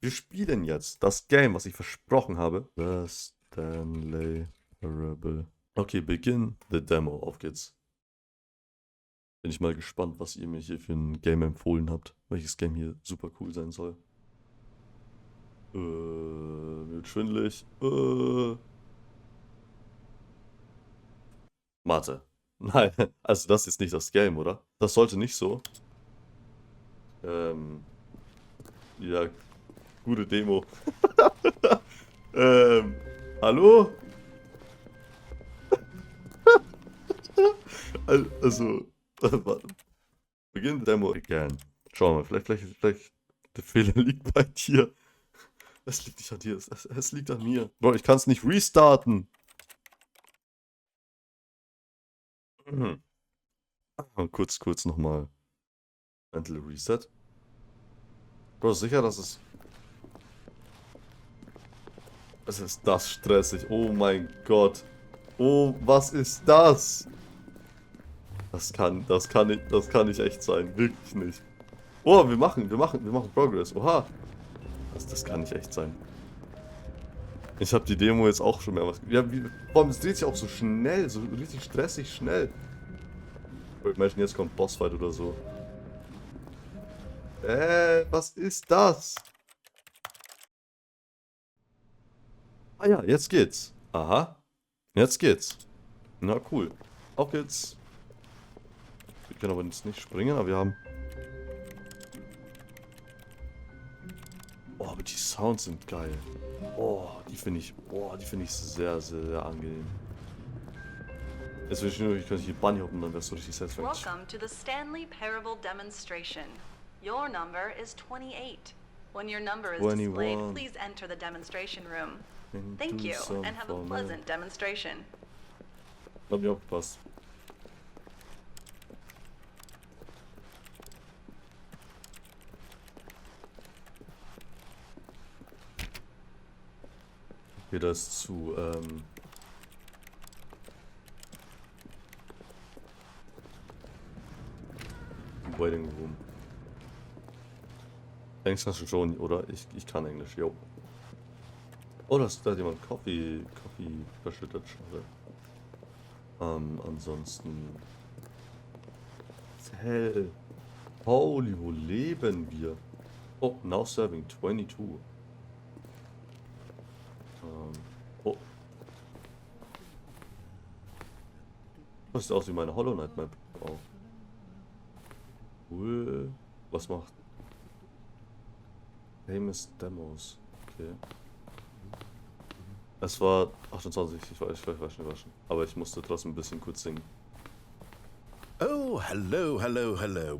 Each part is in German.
Wir spielen jetzt das Game, was ich versprochen habe. The Stanley Parable. Okay, begin the Demo. Auf geht's. Bin ich mal gespannt, was ihr mir hier für ein Game empfohlen habt. Welches Game hier super cool sein soll. Mir wird schwindelig. Mathe. Nein, also das ist nicht das Game, oder? Das sollte nicht so. Ja, gute Demo. Hallo? Also, beginn Demo again. Schauen wir mal, vielleicht der Fehler liegt bei dir. Es liegt nicht an dir, es liegt an mir. Bro, ich kann es nicht restarten. Kurz nochmal. Mental Reset. Bro, sicher, dass es... Es ist das stressig. Oh mein Gott. Oh, was ist das? Das kann nicht echt sein. Wirklich nicht. Oh, wir machen Progress. Oha. Das kann nicht echt sein. Ich habe die Demo jetzt auch schon mehrmals... Ja, vor allem, es dreht sich auch so schnell, so richtig stressig schnell. Ich meine, jetzt kommt Bossfight oder so. Was ist das? Ah ja, jetzt geht's. Aha. Jetzt geht's. Na cool. Auf geht's. Wir können aber jetzt nicht springen, aber wir haben... Oh, aber die Sounds sind geil. Oh, die finde ich sehr, sehr, sehr angenehm. Jetzt will ich nur, ich könnte hier Bunny hoppen, dann wärst du richtig satisfied. Welcome to the Stanley Parable demonstration. Your number is 28. When your number is 21. displayed, please enter the demonstration room. Thank you, and have a pleasant demonstration. Hab ich aufgepasst. Okay, das zu, Waiting Room. Englisch kannst du schon, oder? Ich kann Englisch, jo. Oh, da hat jemand Coffee verschüttet, schade. Ansonsten... Hell. Holy, wo leben wir? Oh, now serving 22. Oh. Das sieht aus wie meine Hollow Knight Map. Oh. Cool. Was macht? Famous Demos. Okay. Es war 28, ich war schon. Aber ich musste trotzdem ein bisschen kurz singen. Oh, hello.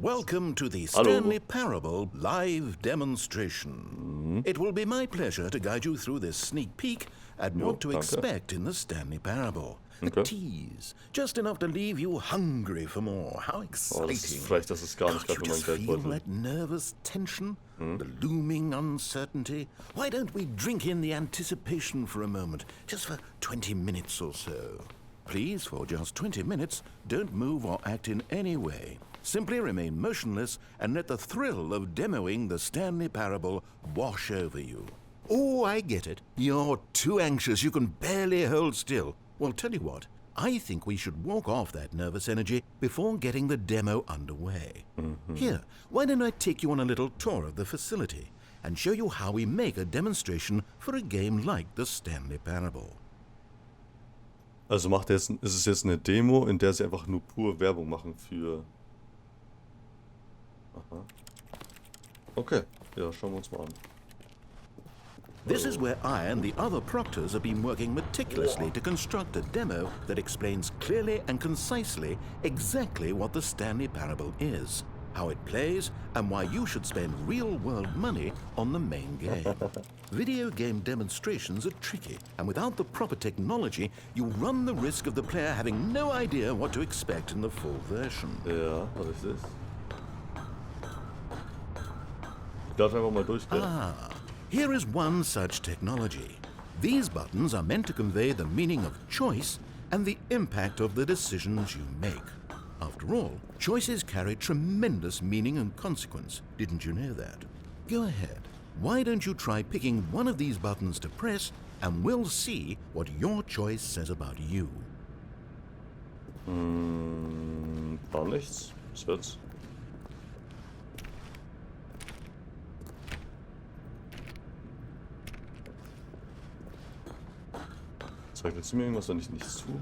Welcome to the Stanley Parable live demonstration. It will be my pleasure to guide you through this sneak peek at what to expect in the Stanley Parable. A tease, just enough to leave you hungry for more. How exciting! Oh, das ist frech, das ist gar nicht Can't you gerade just für mein feel Geldbeutel. that nervous tension? The looming uncertainty? Why don't we drink in the anticipation for a moment, just for 20 minutes or so? Please, for just 20 minutes, don't move or act in any way. Simply remain motionless and let the thrill of demoing the Stanley Parable wash over you. Oh, I get it. You're too anxious, you can barely hold still. Well, tell you what, I think we should walk off that nervous energy before getting the demo underway. Here, why don't I take you on a little tour of the facility and show you how we make a demonstration for a game like the Stanley Parable. Also ist es jetzt eine Demo, in der sie einfach nur pur Werbung machen für... Aha. Okay, ja, schauen wir uns mal an. This is where I and the other proctors have been working meticulously to construct a demo that explains clearly and concisely exactly what the Stanley Parable is, how it plays, and why you should spend real-world money on the main game. Video game demonstrations are tricky, and without the proper technology, you run the risk of the player having no idea what to expect in the full version. Ja, was ist das? Ich darf einfach mal durchgehen. Here is one such technology. These buttons are meant to convey the meaning of choice and the impact of the decisions you make. After all, choices carry tremendous meaning and consequence. Didn't you know that? Go ahead. Why don't you try picking one of these buttons to press, and we'll see what your choice says about you. Gar nichts. Was wird's? Zeigt mir irgendwas, wenn ich nichts tue?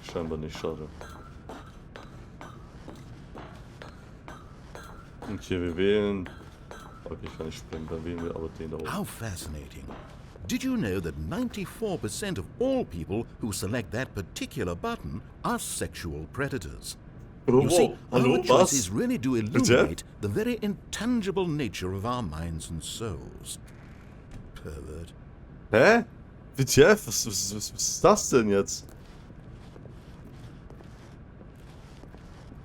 Scheinbar nicht, schade. Und hier wir wählen. Okay, kann ich springen, dann wählen wir aber den da oben. How fascinating. Did you know that 94% of all people who select that particular button are sexual predators? You see, Hallo, our was? choices really do illuminate the very intangible nature of our minds and souls. Pervert. Hä? WTF? Was ist das denn jetzt?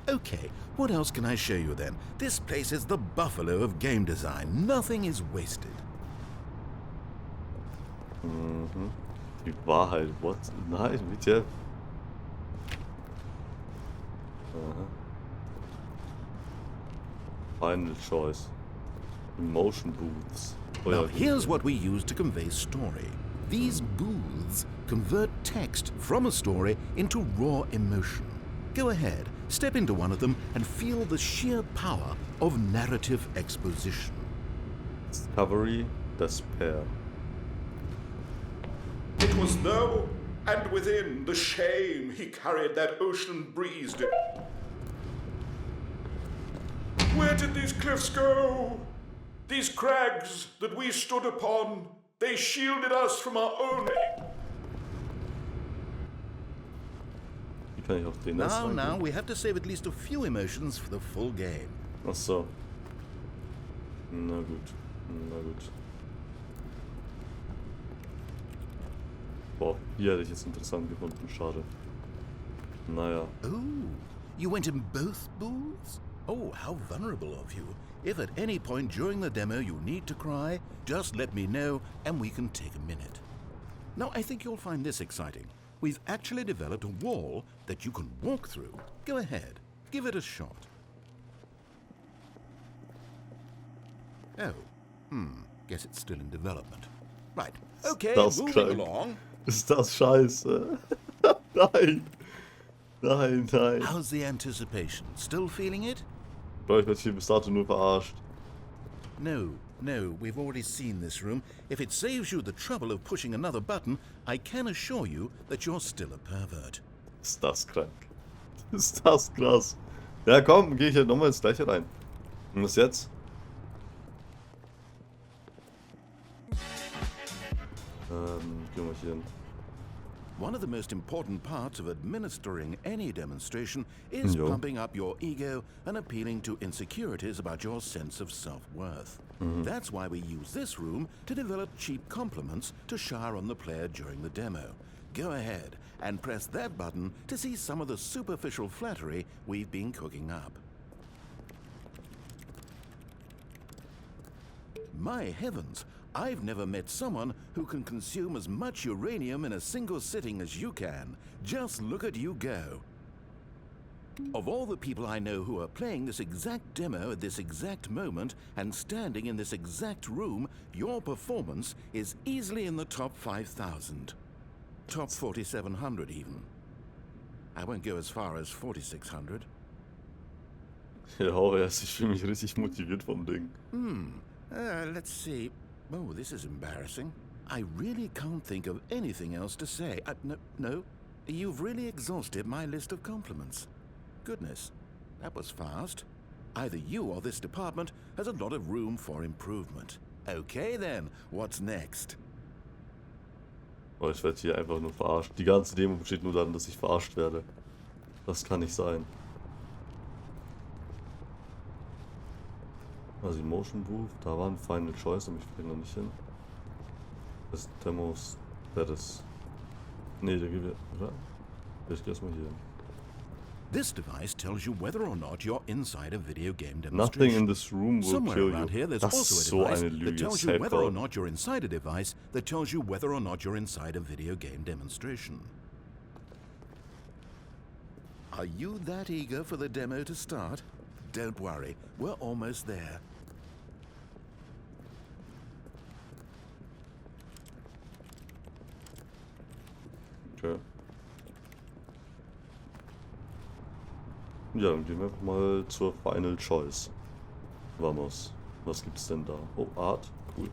Okay, what else can I show you then? This place is the buffalo of game design. Nothing is wasted. Die Wahrheit, what? Nein, WTF? Final choice. Emotion booths. Oh, Now, ja, here's what we use to convey story. These booths convert text from a story into raw emotion. Go ahead, step into one of them and feel the sheer power of narrative exposition. Discovery, despair. It was though, and within the shame he carried that ocean breeze did. Where did these cliffs go? These crags that we stood upon, they shielded us from our own. Wie kann ich auf den jetzt Now, reingehen? we have to save at least a few emotions for the full game. Ach so. Na gut. Na gut. Boah, hier hätte ich es interessant gefunden. Schade. Naja. Oh, you went in both booths? Oh, how vulnerable of you. If at any point during the demo you need to cry, just let me know and we can take a minute. Now, I think you'll find this exciting. We've actually developed a wall that you can walk through. Go ahead, give it a shot. Oh, guess it's still in development. Right, okay, Das moving krank. along. Ist das scheiße? Nein. Nein, nein. How's the anticipation? Still feeling it? Ich werde hier bis dato nur verarscht. No, we've already seen this room. If it saves you the trouble of pushing another button, I can assure you that you're still a pervert. Ist das krank. Ist das krass. Ja komm, gehe ich halt nochmal ins gleiche rein. Und was jetzt? Gehen wir hier hin. One of the most important parts of administering any demonstration is Jo. pumping up your ego and appealing to insecurities about your sense of self-worth. That's why we use this room to develop cheap compliments to shower on the player during the demo. Go ahead and press that button to see some of the superficial flattery we've been cooking up. My heavens, I've never met someone who can consume as much uranium in a single sitting as you can. Just look at you go. Of all the people I know who are playing this exact demo at this exact moment and standing in this exact room, your performance is easily in the top 5,000. Top 4,700 even. I won't go as far as 4,600. Ja, erst, ich fühle mich richtig motiviert vom Ding. Let's see. Oh, this is embarrassing. I really can't think of anything else to say. No. You've really exhausted my list of compliments. Goodness, that was fast. Either you or this department has a lot of room for improvement. Okay then, what's next? Oh, ich werde hier einfach nur verarscht. Die ganze Demo besteht nur darin, dass ich verarscht werde. Das kann nicht sein. Also Emotion Booth, da war ein Final Choice, aber ich kriege noch nicht hin. Das Demos Status. Ne, da gehen wir, oder? Ich gehe erstmal hier hin. This device tells you whether or not you're inside a video game Nothing demonstration. in this room will Somewhere kill around you. here, there's Das also ist a so device eine that Lüge. tells you whether or Safe not you're inside a device that tells you whether or not you're inside a video game demonstration. Are you that eager for the demo to start? Don't worry, we're almost there. Okay. Ja, dann gehen wir einfach mal zur Final Choice. Vamos. Was gibt's denn da? Oh, Art. Cool.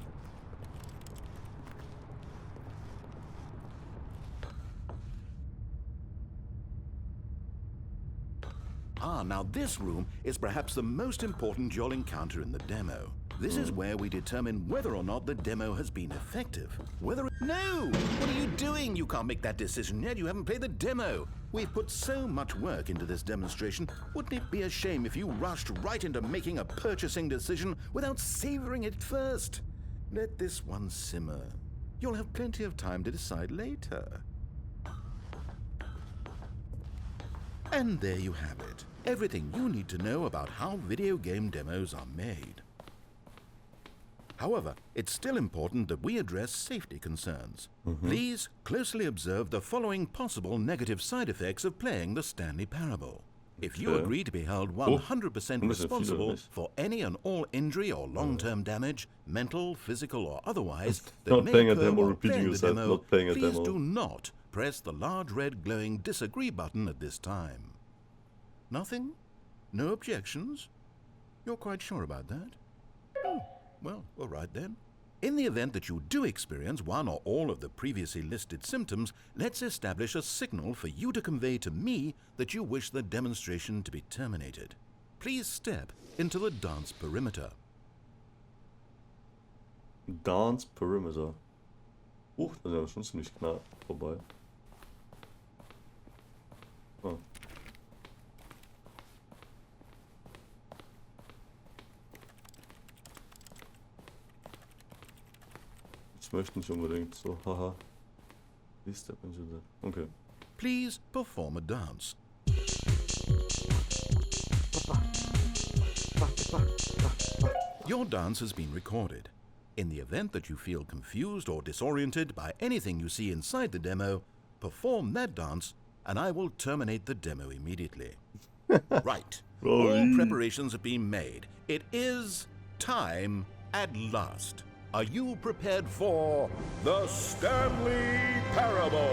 Now this room is perhaps the most important you'll encounter in the demo. This is where we determine whether or not the demo has been effective. No! What are you doing? You can't make that decision yet. You haven't played the demo. We've put so much work into this demonstration. Wouldn't it be a shame if you rushed right into making a purchasing decision without savoring it first? Let this one simmer. You'll have plenty of time to decide later. And there you have it. Everything you need to know about how video game demos are made. However, it's still important that we address safety concerns. Please closely observe the following possible negative side effects of playing the Stanley Parable. If you agree to be held 100% responsible for any and all injury or long-term damage, mental, physical, or otherwise, that may occur while playing the demo, please do not press the large red glowing disagree button at this time. Nothing? No objections? You're quite sure about that? Oh, well, all right then. In the event that you do experience one or all of the previously listed symptoms, let's establish a signal for you to convey to me that you wish the demonstration to be terminated. Please step into the dance perimeter. Dance Perimeter. Das ist ja schon ziemlich knapp vorbei. Oh. Ich möchte nicht unbedingt so, haha. Wie ist der Mensch da? Okay. Please perform a dance. Your dance has been recorded. In the event that you feel confused or disoriented by anything you see inside the demo, perform that dance and I will terminate the demo immediately. Right. All preparations have been made. It is time at last. Are you prepared for the Stanley Parable?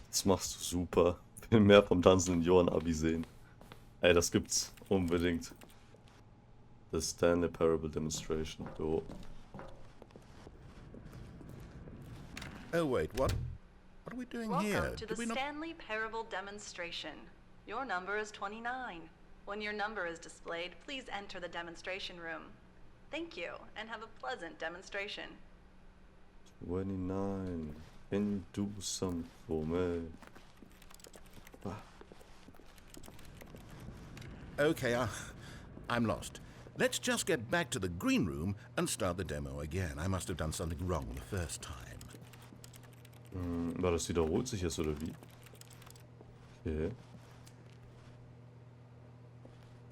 Das machst du super. Will mehr vom tanzenden Johann-Abi sehen. Ey, das gibt's unbedingt. The Stanley Parable Demonstration. So. Oh wait, what? What are we doing here? Welcome to the Stanley Parable Demonstration. Your number is 29. When your number is displayed, please enter the demonstration room. Thank you, and have a pleasant demonstration. 29. Can you do something for me? Okay, I'm lost. Let's just get back to the green room and start the demo again. I must have done something wrong the first time. War das wiederholt sich jetzt oder wie? Okay.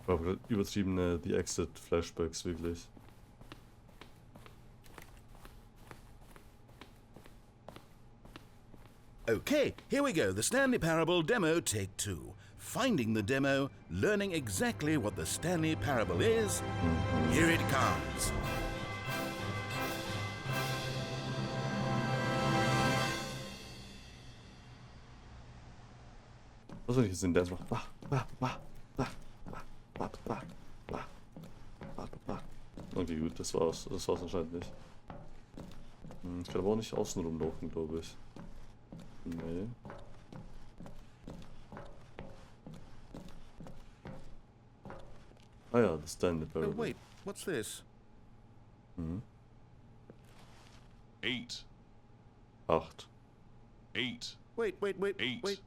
Aber übertriebene The Exit Flashbacks, wirklich. Okay, here we go. The Stanley Parable demo, take 2. Finding the demo, learning exactly what the Stanley Parable is. Here it comes. Was soll ich jetzt in Dance machen? Okay, gut, das war's. Das war's anscheinend nicht. Ich kann aber auch nicht außen rumlaufen, glaube ich. Nee. Ah ja, das Stanley Parable. Oh wait, what's this? 8. 8. 8. Wait. 8.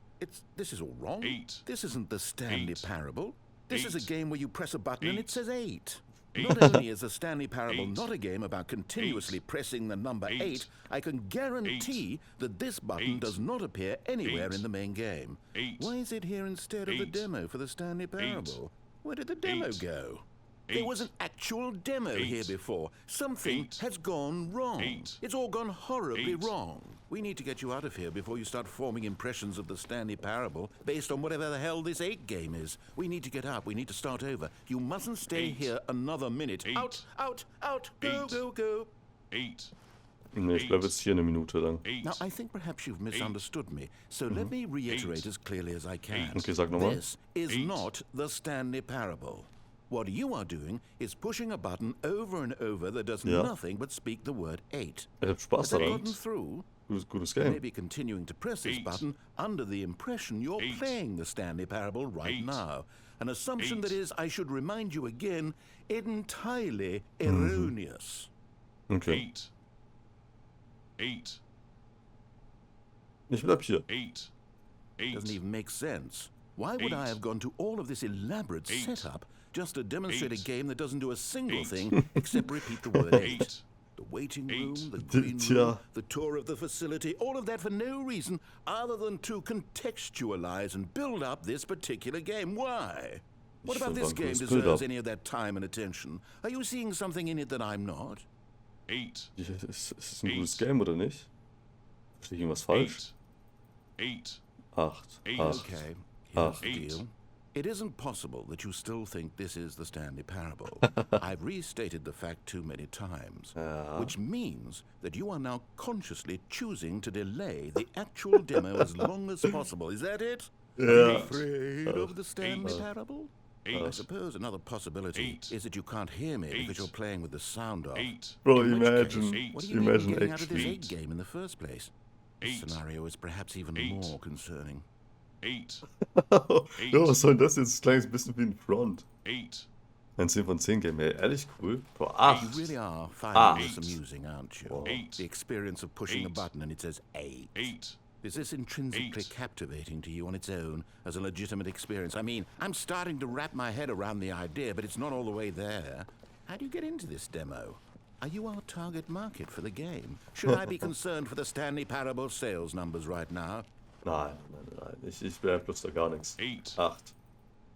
This is all wrong. 8. This isn't the Stanley 8. Parable. This is a 8. game where you press a button and it says 8. Not only is the Stanley Parable not a game about continuously pressing the number 8, I can guarantee that this button does not appear anywhere in the main game. Why is it here instead of the demo for the Stanley Parable? Where did the demo go? There was an actual demo here before. Something has gone wrong. It's all gone horribly wrong. We need to get you out of here before you start forming impressions of the Stanley Parable based on whatever the hell this 8 game is. We need to get out. We need to start over. You mustn't stay here another minute. Out, out, out. Go, go, go. Ne, ich bleibe jetzt hier eine Minute lang. Now, I think perhaps you've misunderstood me, so let me reiterate as clearly as I can. Okay, sag nochmal. This is not the Stanley Parable. What you are doing is pushing a button over and over that does nothing but speak the word 8. Ich hab Spaß Has that daran. gotten through? Gutes You may Game. be continuing to press this button under the impression you're playing the Stanley Parable right now. An assumption that is, I should remind you again, entirely erroneous. Okay. Ich bleib hier. Doesn't even make sense. Why would I have gone to all of this elaborate setup just to demonstrate a game that doesn't do a single thing except repeat the word 8? The waiting room, the green room, the tour of the facility, all of that for no reason other than to contextualize and build up this particular game. Why? What about this game deserves any of that time and attention? Are you seeing something in it that I'm not? Ist es ein gutes Game oder nicht? Verstehe ich irgendwas falsch? 8. Okay, here's the deal. It isn't possible that you still think this is the Stanley Parable. I've restated the fact too many times, which means that you are now consciously choosing to delay the actual demo as long as possible. Is that it? Are you afraid of the Stanley Parable? I suppose another possibility is that you can't hear me because you're playing with the sound off. Bro, In which imagine. case, what are you even getting out of this 8. 8 game in the first place? This scenario is perhaps even more concerning. Ja, was soll denn das jetzt? Das klingt ein bisschen wie ein Front. Ein 10 von 10 Game, ey. Ehrlich cool. Boah, 8. You really are finding this amusing, aren't you? The experience of pushing a button and it says 8. Is this intrinsically captivating to you on its own as a legitimate experience? I mean, I'm starting to wrap my head around the idea, but it's not all the way there. How do you get into this demo? Are you our target market for the game? Should I be concerned for the Stanley Parable sales numbers right now? Nein. Ich beeinflusse da gar nichts. 8.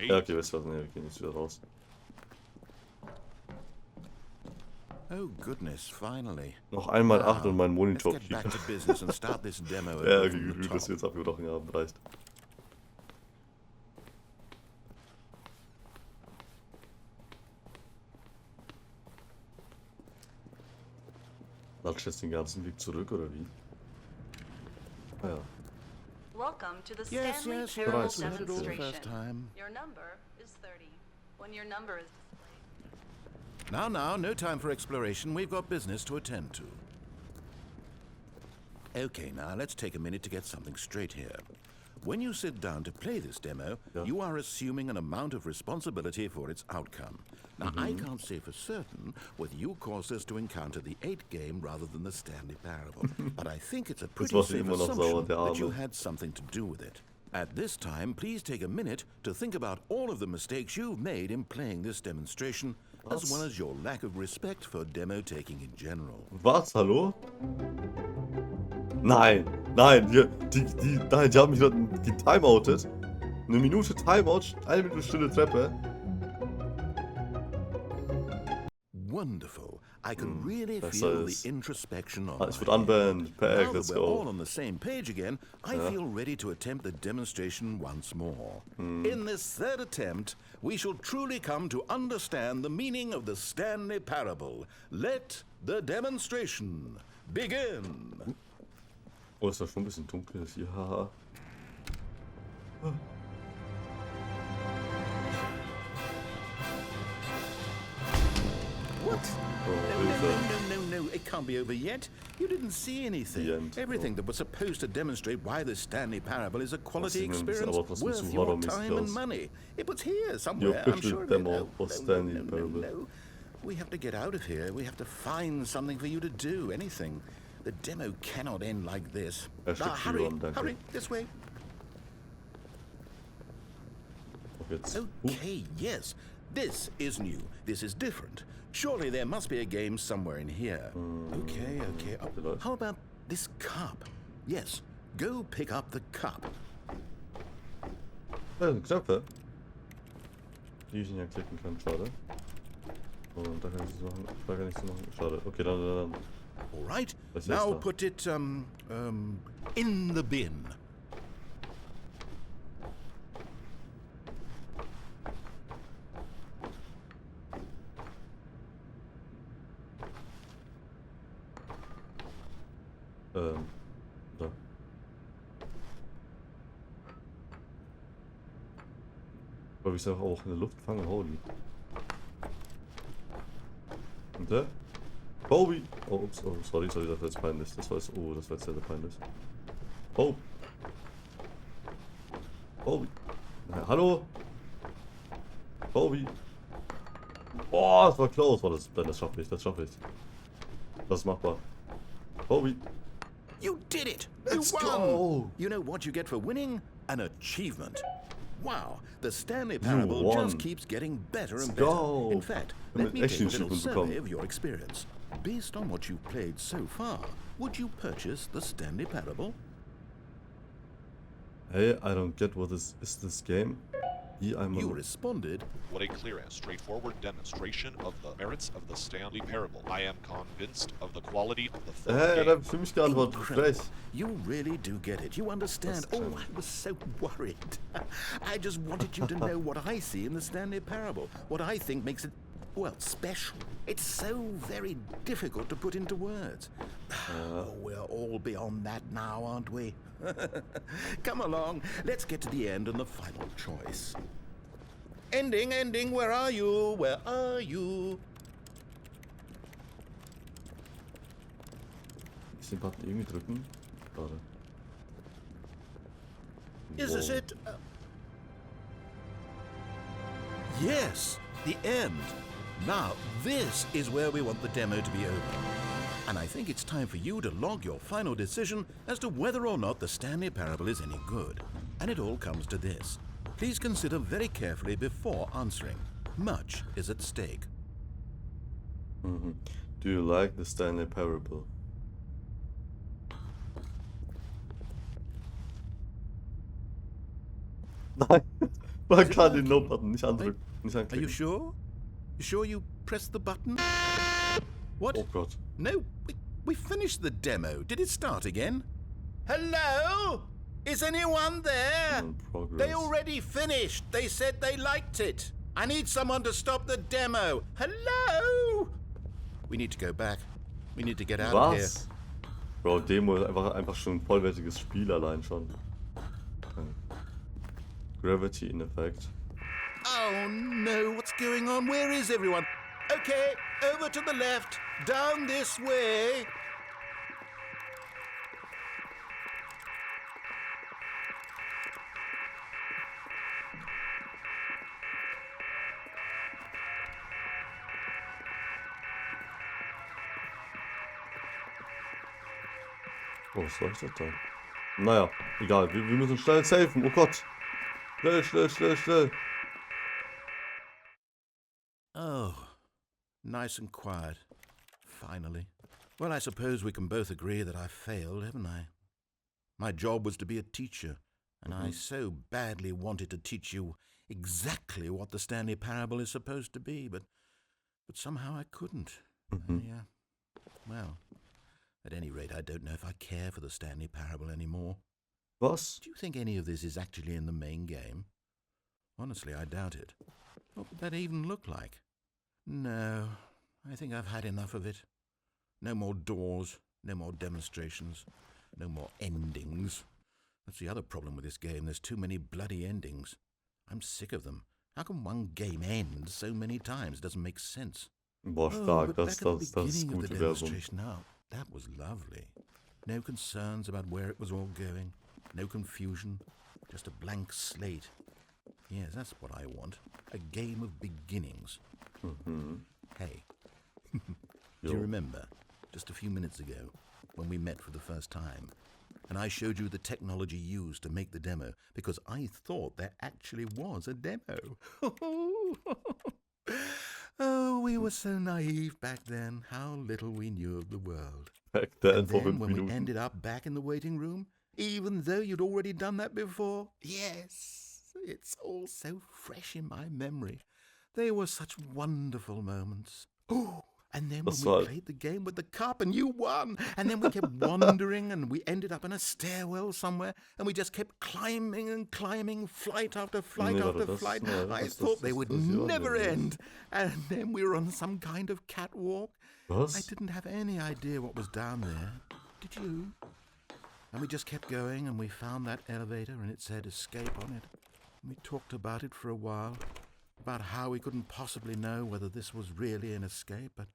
Ja, okay, weißt du was? Nee, wir gehen jetzt wieder raus. Oh goodness, finally. Noch einmal 8 und mein Let's Monitor get back to business and start this demo Ja, over okay, from the gut, dass top. wir jetzt abgebrochen haben, reicht. Latsch jetzt den ganzen Weg zurück, oder wie? Ah ja. Welcome to the Yes, Stanley yes, Parable yes, we heard it all the demonstration. first time. Your number is 30. When your number is displayed, Now, no time for exploration. We've got business to attend to. Okay, now let's take a minute to get something straight here. When you sit down to play this demo, you are assuming an amount of responsibility for its outcome. Now, I can't say for certain whether you caused us to encounter the 8 game rather than the Stanley Parable, but I think it's a pretty was safe immer noch sauer, assumption der that you Arme. had something to do with it. At this time, please take a minute to think about all of the mistakes you've made in playing this demonstration, as well as your lack of respect for demo taking in general. Was? Hallo? Nein, die haben mich gerade getimeoutet. Eine Minute Timeout, 1 Minute stille Treppe. Wonderful. I can really besser feel ist. the introspection on Ich my wurde unbanned. Now Pack, that let's we're all go. on the same page again, I feel ready to attempt the demonstration once more. In this third attempt, we shall truly come to understand the meaning of the Stanley Parable. Let the demonstration begin. Oh, ist ja schon ein bisschen dunkel hier, haha. What? Oh, Hilfe. No, it can't be over yet. You didn't see anything. The end. Everything that was supposed to demonstrate why the Stanley Parable is a quality sieht mir ein bisschen experience aber trotzdem worth zu your horrormäßig time and aus. money. It was here The somewhere, I'm official sure of it. demo of Stanley Parable. No. We have to get out of here. We have to find something for you to do, anything. The demo cannot end like this. Hurry, hurry, this way. Auf jetzt. Okay, yes. This is new. This is different. Surely there must be a game somewhere in here. Okay. Oh, how about this cup? Yes, go pick up the cup. Ja, sind Knöpfe. Die ich nicht klicken kann, schade. Und da kann ich es machen. Da kann ich es machen. Schade. Okay, dann. All right. Was Now ist da? put it in the bin. Da. Aber ich es auch in der Luft fange, holy. Und der? Bobby! Oh, ups, oh, sorry, das war jetzt peinlich. Das war jetzt sehr peinlich. Oh! Bobby! Na, hallo! Bobby! Oh, das war close! Oh, das schaffe ich, das ist machbar. Bobby! You did it! Let's you won! go! You know what you get for winning? An achievement. Wow, the Stanley Parable won. just keeps getting better and Let's better. go. In fact, Wir let haben me echt take a ein little Achievement survey bekommen. of your experience. Based on what you've played so far, would you purchase the Stanley Parable? Hey, I don't get what is this game? You responded, What a clear and straightforward demonstration of the merits of the Stanley Parable. I am convinced of the quality of the film Da game. hab ich für mich geantwortet. incredible. Frech. You really do get it. You understand. That's Oh, true. I was so worried. I just wanted you to know what I see in the Stanley Parable. What I think makes it, well, special. It's so very difficult to put into words. Oh, we're all beyond that now, aren't we? Come along. Let's get to the end and the final choice. Ending, where are you? Where are you? Ich den Button irgendwie drücken. Warte. Is this Wow. it? Yes, the end. Now, this is where we want the demo to be over. And I think it's time for you to log your final decision as to whether or not the Stanley Parable is any good. And it all comes to this. Please consider very carefully before answering. Much is at stake. Do you like the Stanley Parable? Nein, man kann den No-Button nicht andrücken. Nicht Are you anklicken. sure? You sure you pressed the button? What? Oh Gott. No, we finished the demo. Did it start again? Hello? Is anyone there? In progress. They already finished. They said they liked it. I need someone to stop the demo. Hello? We need to go back. We need to get out of here. Was? Bro, Demo ist einfach schon ein vollwertiges Spiel allein schon. Gravity in Effect. Oh no, what's going on? Where is everyone? Okay, over to the left. Down this way. Oh, was soll ich das da? Naja, egal. Wir müssen schnell safen. Oh Gott. Schnell. Oh, nice and quiet. Finally. Well, I suppose we can both agree that I failed, haven't I? My job was to be a teacher, and I so badly wanted to teach you exactly what the Stanley Parable is supposed to be, but somehow I couldn't. Well, at any rate, I don't know if I care for the Stanley Parable anymore. Was? Do you think any of this is actually in the main game? Honestly, I doubt it. What would that even look like? No, I think I've had enough of it. No more doors, no more demonstrations, no more endings. That's the other problem with this game. There's too many bloody endings. I'm sick of them. How can one game end so many times? It doesn't make sense. Boah, Oh, stark. but Das back at the ist beginning of gute the Werbung. demonstration now, that was lovely. No concerns about where it was all going. No confusion. Just a blank slate. Yes, that's what I want. A game of beginnings. Hey, do you Jo. remember, just a few minutes ago, when we met for the first time, and I showed you the technology used to make the demo, because I thought there actually was a demo. Oh, we were so naive back then. How little we knew of the world. Back then, And vor then 5 when we Minuten. ended up back in the waiting room, even though you'd already done that before, yes, it's all so fresh in my memory. They were such wonderful moments. Oh, and then when Das we war- played the game with the cup and you won, and then we kept wandering and we ended up in a stairwell somewhere and we just kept climbing and climbing, flight after flight Nee, after warte, das- flight. nee, I das- thought das- they das- would das Johann never war das. end. And then we were on some kind of catwalk. I Was? didn't have any idea what was down there. Did you? And we just kept going and we found that elevator and it said escape on it. And we talked about it for a while, about how we couldn't possibly know whether this was really an escape, but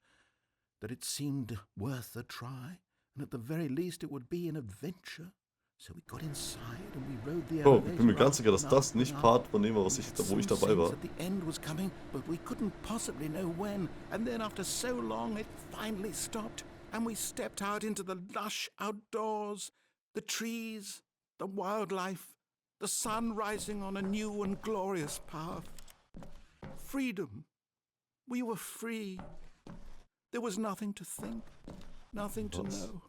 that it seemed worth a try, and at the very least it would be an adventure. So we got inside and we rode the Oh, elevator. ich bin mir ganz up sicher, dass and das up nicht and up. Part von dem war, wo ich Some dabei war. sense that the end was coming, but we couldn't possibly know when. And then after so long, it finally stopped, and we stepped out into the lush outdoors, the trees, the wildlife, the sun rising on a new and glorious path. Freedom. We were free. There was nothing to think, nothing to Was? know.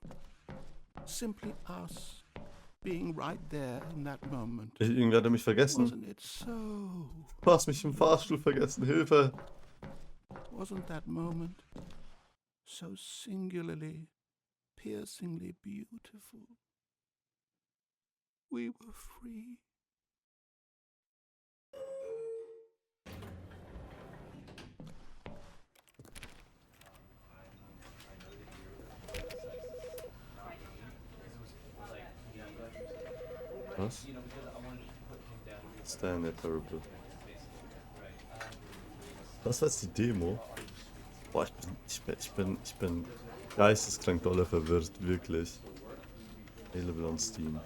Simply us, being right there in that moment. Irgendwie hat er mich vergessen. Wasn't it so? Du hast mich im Fahrstuhl vergessen, Hilfe! Wasn't that moment so singularly, piercingly beautiful? We were free. Was? Stanley Parable. Das war jetzt die Demo. Boah, ich bin geisteskrank dolle verwirrt, wirklich. Available on Steam.